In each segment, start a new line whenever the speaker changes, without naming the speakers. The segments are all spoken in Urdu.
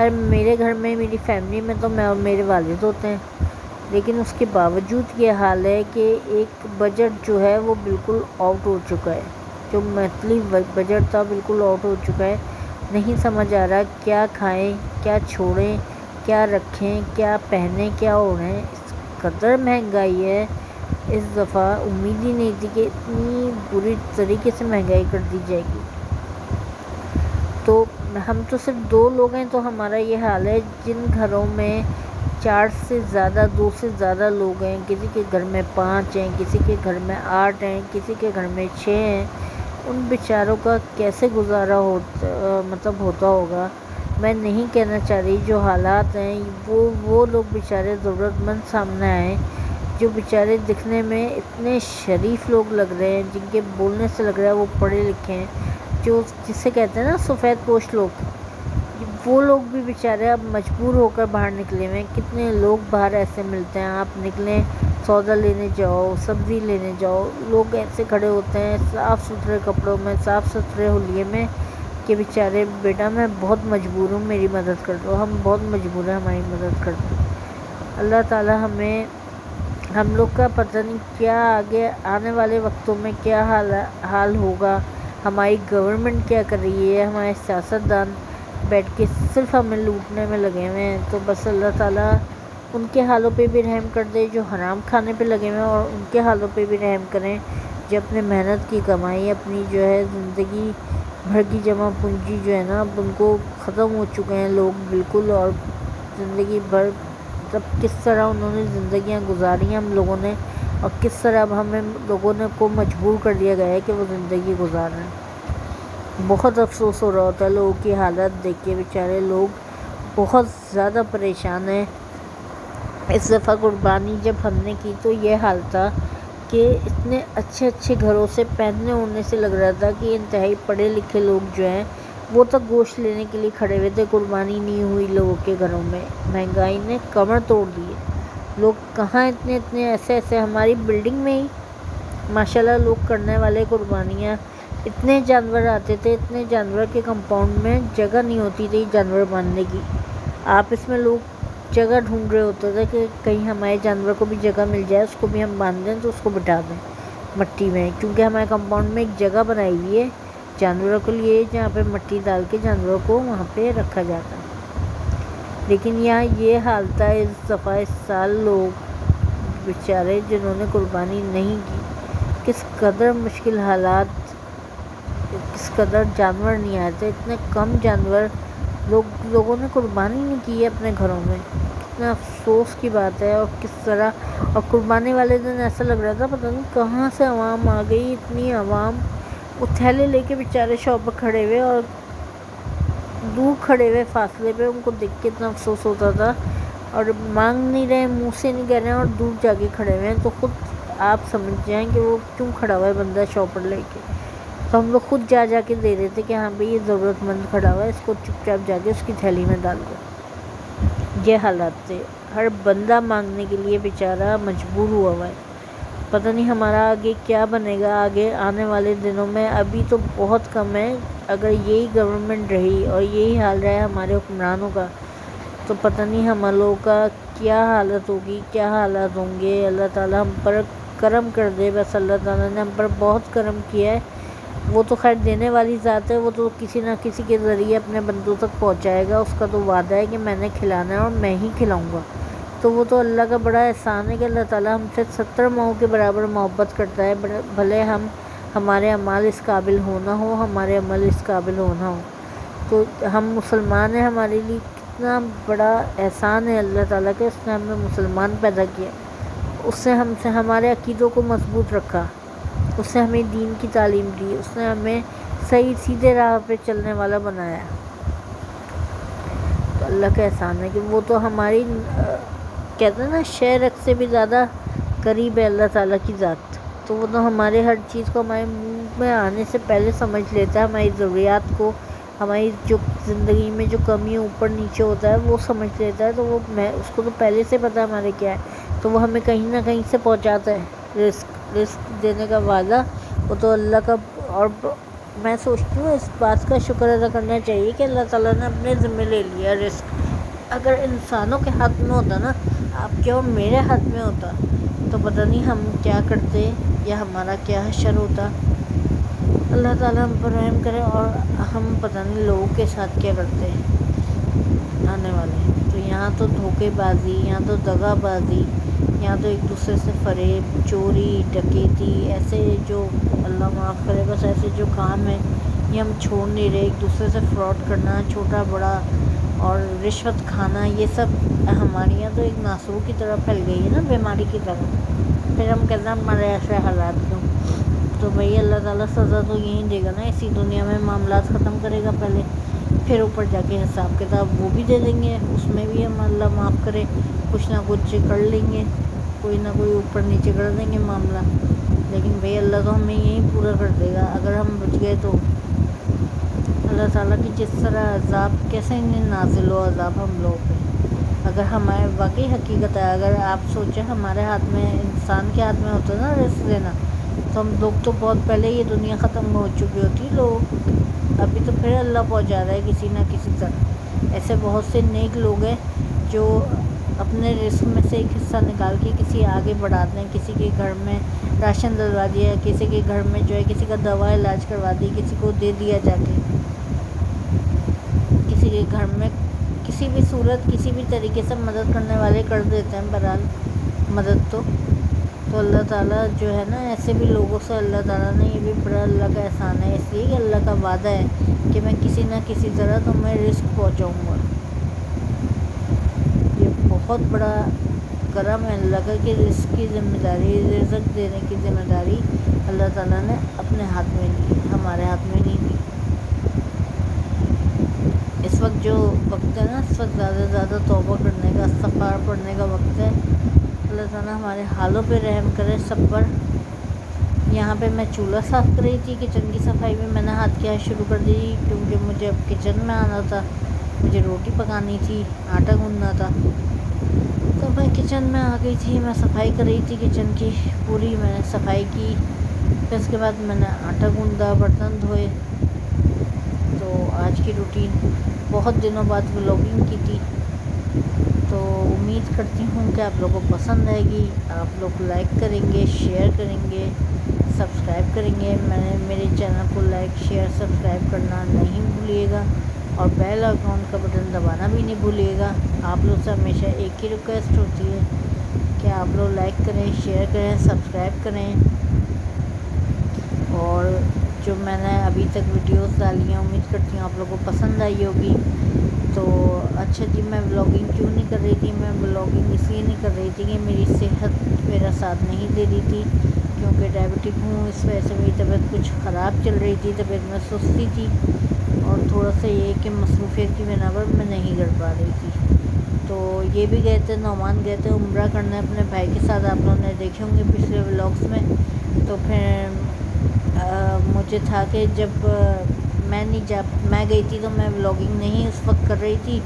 خیر میرے گھر میں، میری فیملی میں تو میں اور میرے والد ہوتے ہیں، لیکن اس کے باوجود یہ حال ہے کہ ایک بجٹ جو ہے وہ بالکل آؤٹ ہو چکا ہے، جو منتھلی بجٹ تھا بالکل آؤٹ ہو چکا ہے۔ نہیں سمجھ آ رہا کیا کھائیں، کیا چھوڑیں، کیا رکھیں، کیا پہنیں، کیا اوڑھیں۔ اس قدر مہنگائی ہے، اس دفعہ امید ہی نہیں تھی کہ اتنی بری طریقے سے مہنگائی کر دی جائے گی۔ تو ہم تو صرف 2 لوگ ہیں، تو ہمارا یہ حال ہے۔ جن گھروں میں 4 سے زیادہ، 2 سے زیادہ لوگ ہیں، کسی کے گھر میں 5 ہیں، کسی کے گھر میں 8 ہیں، کسی کے گھر میں 6 ہیں، ان بیچاروں کا کیسے گزارا ہوتا ہوگا۔ میں نہیں کہنا چاہ رہی، جو حالات ہیں وہ لوگ بیچارے ضرورت مند سامنے آئے، جو بیچارے دکھنے میں اتنے شریف لوگ لگ رہے ہیں، جن کے بولنے سے لگ رہا ہے وہ پڑھے لکھے ہیں، جسے کہتے ہیں نا سفید پوش لوگ، وہ لوگ بھی بیچارے اب مجبور ہو کر باہر نکلے ہوئے ہیں۔ کتنے لوگ باہر ایسے ملتے ہیں، آپ نکلیں سودا لینے جاؤ، سبزی لینے جاؤ، لوگ ایسے کھڑے ہوتے ہیں صاف ستھرے کپڑوں میں، صاف ستھرے حلیے میں، کہ بیچارے بیٹا میں بہت مجبور ہوں، میری مدد کر دو، ہم بہت مجبور ہیں، ہماری مدد کر دو۔ اللہ تعالی ہم لوگ کا پتہ نہیں کیا آگے آنے والے وقتوں میں کیا حال ہوگا۔ ہماری گورنمنٹ کیا کر رہی ہے، ہمارے سیاستدان بیٹھ کے صرف ہمیں لوٹنے میں لگے ہوئے ہیں۔ تو بس اللہ تعالیٰ ان کے حالوں پہ بھی رحم کر دے جو حرام کھانے پہ لگے ہوئے ہیں، اور ان کے حالوں پہ بھی رحم کریں جو اپنے محنت کی کمائی، اپنی جو ہے زندگی بھر کی جمع پونجی جو ہے نا، اب ان کو ختم ہو چکے ہیں لوگ بالکل، اور زندگی بھر کس طرح انہوں نے زندگیاں گزاری ہم لوگوں نے، اور کس طرح اب ہمیں لوگوں نے کو مجبور کر دیا گیا ہے کہ وہ زندگی گزاریں۔ بہت افسوس ہو رہا ہوتا ہے لوگوں کی حالت دیکھ کے، بیچارے لوگ بہت زیادہ پریشان ہیں۔ اس دفعہ قربانی جب ہم نے کی تو یہ حال تھا کہ اتنے اچھے اچھے گھروں سے پہننے اوڑھنے سے لگ رہا تھا کہ انتہائی پڑھے لکھے لوگ جو ہیں وہ تک گوشت لینے کے لیے کھڑے ہوئے تھے، قربانی نہیں ہوئی لوگوں کے گھروں میں۔ مہنگائی نے کمر توڑ دی ہے، لوگ کہاں اتنے ایسے ہماری بلڈنگ میں ہی ماشاءاللہ لوگ کرنے والے قربانیاں، اتنے جانور آتے تھے، اتنے جانور کے کمپاؤنڈ میں جگہ نہیں ہوتی تھی جانور باندھنے کی، آپس میں لوگ جگہ ڈھونڈ رہے ہوتے تھے کہ کہیں ہمارے جانور کو بھی جگہ مل جائے، اس کو بھی ہم باندھ دیں تو اس کو بٹھا دیں مٹی میں، کیونکہ ہمارے کمپاؤنڈ میں ایک جگہ بنائی ہوئی ہے جانوروں کے لیے جہاں پہ مٹی ڈال کے جانوروں کو وہاں پہ رکھا جاتا ہے۔ لیکن یہاں یہ حال تھا اس دفعہ، اس سال لوگ بیچارے جنہوں نے قربانی نہیں کی، کس قدر مشکل حالات، کس قدر جانور نہیں آئے تھے، اتنے کم جانور لوگوں نے قربانی نہیں کی ہے اپنے گھروں میں، کتنا افسوس کی بات ہے۔ اور کس طرح، اور قربانی والے دن ایسا لگ رہا تھا پتہ نہیں کہاں سے عوام آ گئی، اتنی عوام، وہ تھیلے لے کے بیچارے شاپ پہ کھڑے ہوئے، اور دور کھڑے ہوئے فاصلے پہ، ان کو دیکھ کے اتنا افسوس ہوتا تھا، اور مانگ نہیں رہے، منہ سے نہیں کہہ رہے ہیں، اور دور جا کے کھڑے ہوئے ہیں، تو خود آپ سمجھ جائیں کہ وہ کیوں کھڑا ہوا ہے بندہ شاپر لے کے۔ تو ہم لوگ خود جا کے دے رہے تھے کہ ہاں بھئی یہ ضرورت مند کھڑا ہوا ہے، اس کو چپ چاپ جا کے اس کی تھیلی میں ڈال دو۔ یہ حالات تھے، ہر بندہ مانگنے کے لیے بیچارہ مجبور ہوا ہے۔ پتہ نہیں ہمارا آگے کیا بنے گا آگے آنے والے دنوں میں، ابھی تو بہت کم ہے، اگر یہی گورنمنٹ رہی اور یہی حال رہا ہمارے حکمرانوں کا تو پتہ نہیں ہم لوگوں کا کیا حالت ہوگی، کیا حالات ہوں گے۔ اللہ تعالیٰ ہم پر کرم کر دے، بس اللہ تعالیٰ نے ہم پر بہت کرم کیا ہے، وہ تو خیر دینے والی ذات ہے، وہ تو کسی نہ کسی کے ذریعے اپنے بندوں تک پہنچائے گا، اس کا تو وعدہ ہے کہ میں نے کھلانا ہے اور میں ہی کھلاؤں گا۔ تو وہ تو اللہ کا بڑا احسان ہے کہ اللہ تعالیٰ ہم سے 70 ماؤں کے برابر محبت کرتا ہے، بھلے ہمارے اعمال اس قابل ہونا ہو، ہمارے عمل اس قابل ہونا ہو۔ تو ہم مسلمان ہیں، ہمارے لیے کتنا بڑا احسان ہے اللہ تعالیٰ کا، اس نے ہمیں مسلمان پیدا کیا، اس نے ہم سے ہمارے عقیدوں کو مضبوط رکھا، اس نے ہمیں دین کی تعلیم دی، اس نے ہمیں صحیح سیدھے راہ پہ چلنے والا بنایا۔ تو اللہ کا احسان ہے کہ وہ تو ہماری کہتے ہیں نا شہرت سے بھی زیادہ قریب ہے اللہ تعالیٰ کی ذات، تو وہ تو ہمارے ہر چیز کو ہمارے منہ میں آنے سے پہلے سمجھ لیتا ہے، ہماری ضروریات کو، ہماری جو زندگی میں جو کمی اوپر نیچے ہوتا ہے وہ سمجھ لیتا ہے، تو وہ اس کو تو پہلے سے پتہ ہمارے کیا ہے، تو وہ ہمیں کہیں نہ کہیں سے پہنچاتا ہے۔ رزق دینے کا وعدہ وہ تو اللہ کا، اور میں سوچتی ہوں اس بات کا شکر ادا کرنا چاہیے کہ اللہ تعالیٰ نے اپنے ذمہ لے لیا رزق اگر انسانوں کے ہاتھ میں ہوتا نا، آپ کیوں میرے ہاتھ میں ہوتا، تو پتہ نہیں ہم کیا کرتے یا ہمارا کیا حشر ہوتا۔ اللہ تعالیٰ ہم پر رحم کرے، اور ہم پتہ نہیں لوگوں کے ساتھ کیا کرتے آنے والے۔ تو یہاں تو دھوکے بازی، یہاں تو دغا بازی، یہاں تو ایک دوسرے سے فریب، چوری، ڈکیتی، ایسے جو اللہ معاف کرے، بس ایسے جو کام ہیں یہ ہم چھوڑ نہیں رہے۔ ایک دوسرے سے فراڈ کرنا، چھوٹا بڑا، اور رشوت کھانا، یہ سب ہمارے یہاں تو ایک ناسور کی طرح پھیل گئی ہے نا، بیماری کی طرح۔ پھر ہم کہتے ہیں ہمارے ایسے حالات کیوں؟ تو بھئی اللہ تعالیٰ سزا تو یہیں دے گا نا، اسی دنیا میں معاملات ختم کرے گا پہلے، پھر اوپر جا کے حساب کتاب وہ بھی دے دیں گے، اس میں بھی ہم اللہ معاف کرے کچھ نہ کچھ کر لیں گے، کوئی نہ کوئی اوپر نیچے کر دیں گے معاملہ۔ لیکن بھئی اللہ تو ہمیں یہیں پورا کر دے گا اگر ہم بچ گئے تو۔ اللہ تعالیٰ کی جس طرح عذاب کیسے نازل ہو عذاب ہم لوگ پہ، اگر ہمارے واقعی حقیقت ہے، اگر آپ سوچیں ہمارے ہاتھ میں، انسان کے ہاتھ میں ہوتا نا رزق دینا، تو ہم لوگ تو بہت پہلے یہ دنیا ختم ہو چکی ہوتی۔ لوگ ابھی تو پھر اللہ پہنچا رہا ہے کسی نہ کسی طرح۔ ایسے بہت سے نیک لوگ ہیں جو اپنے رزق میں سے ایک حصہ نکال کے کسی آگے بڑھاتے ہیں، کسی کے گھر میں راشن ڈلوا دیا، کسی کے گھر میں جو ہے کسی کا دوا علاج کروا دی، کسی کو دے دیا جا کے، کسی کے گھر میں کسی بھی صورت کسی بھی طریقے سے مدد کرنے والے کر دیتے ہیں۔ بہرحال مدد تو اللہ تعالیٰ جو ہے نا، ایسے بھی لوگوں سے اللہ تعالیٰ نے، یہ بھی بڑا اللہ کا احسان ہے، اس لیے کہ اللہ کا وعدہ ہے کہ میں کسی نہ کسی طرح تمہیں رزق پہنچاؤں گا۔ یہ بہت بڑا کرم ہے اللہ کا کہ رزق کی ذمہ داری، رزق دینے کی ذمہ داری اللہ تعالیٰ نے اپنے ہاتھ میں لی، ہمارے ہاتھ میں نہیں دی۔ اس وقت جو وقت ہے نا، اس وقت زیادہ سے زیادہ توبہ کرنے کا، استغفار پڑھنے کا وقت ہے۔ اللہ تعالیٰ ہمارے حالوں پہ رحم کرے سب پر۔ یہاں پہ میں چولہا صاف کر رہی تھی، کچن کی صفائی میں میں نے ہاتھ کیا شروع کر دی، کیونکہ مجھے اب کچن میں آنا تھا، مجھے روٹی پکانی تھی، آٹا گوندنا تھا، تو میں کچن میں آ گئی تھی۔ میں صفائی کر رہی تھی کچن کی، پوری میں نے صفائی کی، پھر اس کے بعد میں نے آٹا گوندا، برتن دھوئے۔ تو آج کی روٹین بہت دنوں بعد ولاگنگ کی تھی، تو امید کرتی ہوں کہ آپ لوگوں کو پسند آئے گی، آپ لوگ لائک کریں گے، شیئر کریں گے، سبسکرائب کریں گے۔ میرے چینل کو لائک شیئر سبسکرائب کرنا نہیں بھولیے گا، اور بیل آئیکن کا بٹن دبانا بھی نہیں بھولیے گا۔ آپ لوگ سے ہمیشہ ایک ہی ریکویسٹ ہوتی ہے کہ آپ لوگ لائک کریں، شیئر کریں، سبسکرائب کریں۔ اور جو میں نے ابھی تک ویڈیوز ڈالی ہیں، امید کرتی ہوں آپ لوگوں کو پسند آئی ہوگی۔ تو اچھا جی، میں ولاگنگ کیوں نہیں کر رہی تھی؟ میں ولاگنگ اس لیے نہیں کر رہی تھی کہ میری صحت میرا ساتھ نہیں دے رہی تھی، کیونکہ ڈائبٹک ہوں، اس وجہ سے میری طبیعت کچھ خراب چل رہی تھی، طبیعت میں سستی تھی، اور تھوڑا سا یہ کہ مصروفیت کی بنا پر میں نہیں کر پا رہی تھی۔ تو یہ بھی گئے تھے، نعمان گئے تھے عمرہ کرنے اپنے بھائی کے ساتھ، آپ لوگوں نے دیکھے ہوں گے پچھلے ولاگس میں۔ تو پھر مجھے تھا کہ جب میں گئی تھی تو میں ولاگنگ نہیں اس وقت کر رہی تھی،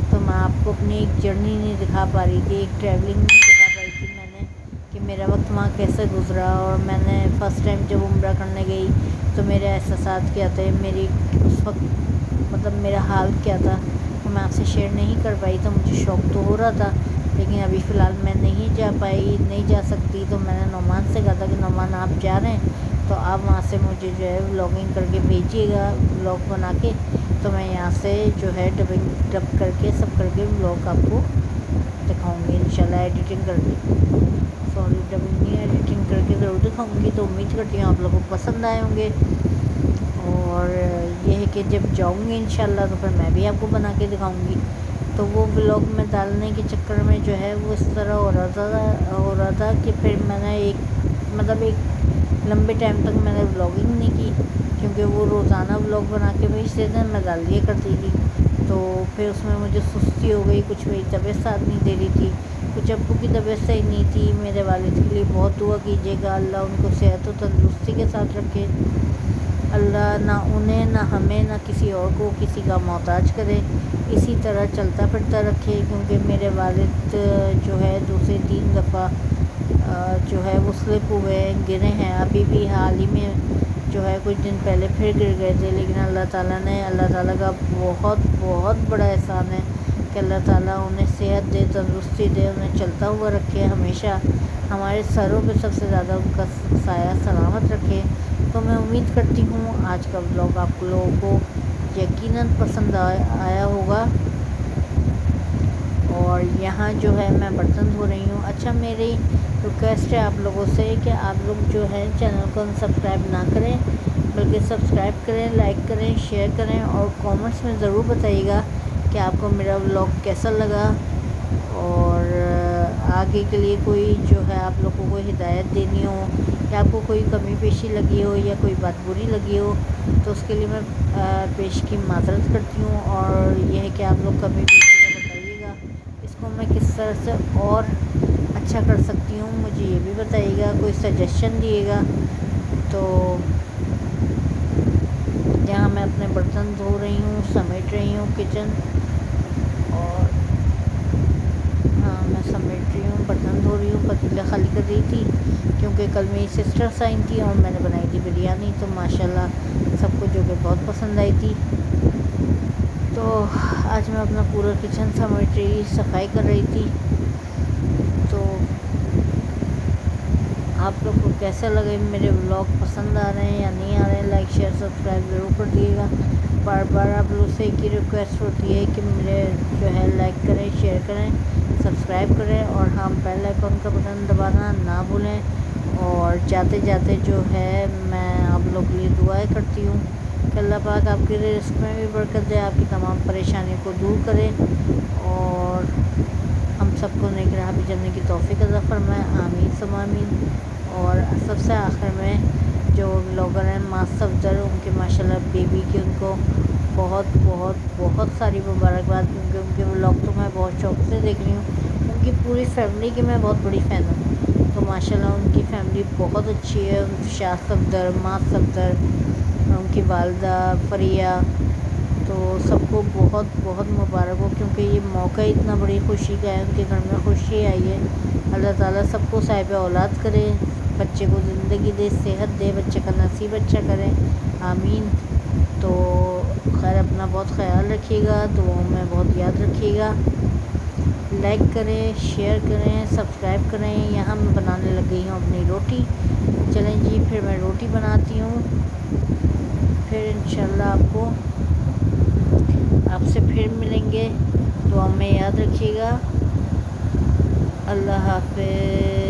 تو میں آپ کو اپنی ایک جرنی نہیں دکھا پا رہی تھی، ایک ٹریولنگ نہیں دکھا پائی تھی میں نے، کہ میرا وقت وہاں کیسے گزرا، اور میں نے فرسٹ ٹائم جب عمرہ کرنے گئی تو میرے احساسات کیا تھے، میری اس وقت مطلب میرا حال کیا تھا، تو میں آپ سے شیئر نہیں کر پائی۔ تو مجھے شوق تو ہو رہا تھا، لیکن ابھی فی الحال میں نہیں جا پائی، نہیں جا سکتی۔ تو میں نے نعمان سے کہا تھا کہ نعمان آپ جا رہے ہیں تو آپ وہاں سے مجھے جو ہے ولاگنگ کر کے بھیجیے گا، ولاگ بنا کے، تو میں یہاں سے جو ہے ڈب کر کے سب کر کے ولاگ آپ کو دکھاؤں گی انشاءاللہ، ایڈیٹنگ کر کے، سوری ڈبنگ نہیں، ایڈیٹنگ کر کے ضرور دکھاؤں گی۔ تو امید کرتی ہوں آپ لوگوں کو پسند آئے ہوں گے، اور یہ ہے کہ جب جاؤں گی انشاءاللہ تو پھر میں بھی آپ کو بنا کے دکھاؤں گی۔ تو وہ ولاگ میں ڈالنے کے چکر میں جو ہے وہ اس طرح ہو رہا تھا کہ پھر میں نے ایک لمبے ٹائم تک میں نے ولاگنگ نہیں کی، کیونکہ وہ روزانہ ولاگ بنا کے بھیجتے تھے، میں ڈال دیا کرتی تھی، تو پھر اس میں مجھے سستی ہو گئی، کچھ میری طبیعت ساتھ نہیں دے رہی تھی، کچھ ابو کی طبیعت صحیح نہیں تھی۔ میرے والد کے لیے بہت دعا کیجیے گا، اللہ ان کو صحت و تندرستی کے ساتھ رکھے، اللہ نہ انہیں، نہ ہمیں، نہ کسی اور کو کسی کا محتاج کرے، اسی طرح چلتا پھرتا رکھے، کیونکہ میرے والد جو ہے 2 سے 3 دفعہ جو ہے وہ سلپ ہوئے ہیں، گرے ہیں، ابھی بھی حال ہی میں جو ہے کچھ دن پہلے پھر گر گئے تھے، لیکن اللہ تعالیٰ کا بہت بہت بڑا احسان ہے کہ اللہ تعالیٰ انہیں صحت دے، تندرستی دے، انہیں چلتا ہوا رکھے، ہمیشہ ہمارے سروں پہ سب سے زیادہ ان کا سایہ سلامت رکھے۔ تو میں امید کرتی ہوں آج کا ولاگ آپ لوگوں کو یقیناً پسند آیا ہوگا۔ اور یہاں جو ہے میں برتن دھو رہی ہوں۔ اچھا، میری ریکویسٹ ہے آپ لوگوں سے کہ آپ لوگ جو ہے چینل کو سبسکرائب نہ کریں، بلکہ سبسکرائب کریں، لائک کریں، شیئر کریں، اور کامنٹس میں ضرور بتائیے گا کہ آپ کو میرا ولاگ کیسا لگا، اور آگے کے لیے کوئی جو ہے آپ لوگوں کو ہدایت دینی ہو، یا آپ کو کوئی کمی بیشی لگی ہو، یا کوئی بات بری لگی ہو، تو اس کے لیے میں پیش کی معذرت کرتی ہوں۔ اور یہ ہے کہ آپ لوگ کمی بیشی کا بتائیے گا، اس کو میں کس طرح سے اور اچھا کر سکتی ہوں، مجھے یہ بھی بتائیے گا، کوئی سجیشن دیے گا۔ تو یہاں میں اپنے برتن دھو رہی ہوں، سمیٹ رہی ہوں کچن، اور ہاں میں سمیٹ رہی ہوں، برتن دھو رہی ہوں، پتیلا خالی کر رہی تھی، کیونکہ کل میری سسٹرس آئی تھیں اور میں نے بنائی تھی بریانی، تو ماشاءاللہ سب کو جو کہ بہت پسند آئی تھی۔ تو آج میں اپنا پورا کچن سمیٹ رہی، صفائی کر رہی تھی۔ تو آپ لوگ کو کیسا لگے میرے ولاگ، پسند آ رہے ہیں یا نہیں آ رہے ہیں، لائک شیئر سبسکرائب ضرور کر دیے گا۔ بار بار آپ لوگ سے ایک ہی ریکویسٹ ہوتی ہے کہ میرے جو ہے لائک کریں، شیئر کریں، سبسکرائب کریں، اور ہاں بیل آئیکن کا بٹن دبانا نہ بھولیں۔ اور جاتے جاتے جو ہے میں آپ لوگ کے لیے دعائیں کرتی ہوں کہ اللہ پاک آپ کے رزق میں بھی برکت دے، آپ کی تمام پریشانیوں کو دور کرے، اور ہم سب کو نیک راہ پہ چلنے کی توفیق عطا فرمائے، آمین ثم آمین۔ اور سب سے آخر میں جو بلاگر ہیں ماس صفدر، ان کے ماشاءاللہ بیبی کی ان کو بہت بہت بہت ساری مبارکباد، کیونکہ ان کے ولاگ تو میں بہت شوق سے دیکھ رہی ہوں، ان کی پوری فیملی کی میں بہت بڑی فین ہوں۔ تو ماشاءاللہ ان کی فیملی بہت اچھی ہے، شاہ صفدر، ماس صفدر، ان کی والدہ فریہ، تو سب کو بہت بہت مبارک ہو، کیونکہ یہ موقع اتنا بڑی خوشی کا ہے، ان کے گھر میں خوشی آئی ہے۔ اللہ تعالیٰ سب کو صاحب اولاد کرے، بچے کو زندگی دے، صحت دے، بچے کا نصیب اچھا کرے، آمین۔ تو خیر اپنا بہت خیال رکھیے گا، دعاؤں میں بہت یاد رکھیے گا، لائک کریں، شیئر کریں، سبسکرائب کریں۔ یہاں میں بنانے لگ گئی ہوں اپنی روٹی، چلیں جی پھر میں روٹی بناتی ہوں، پھر انشاءاللہ آپ سے پھر ملیں گے، دعا میں یاد رکھیے گا، اللہ حافظ۔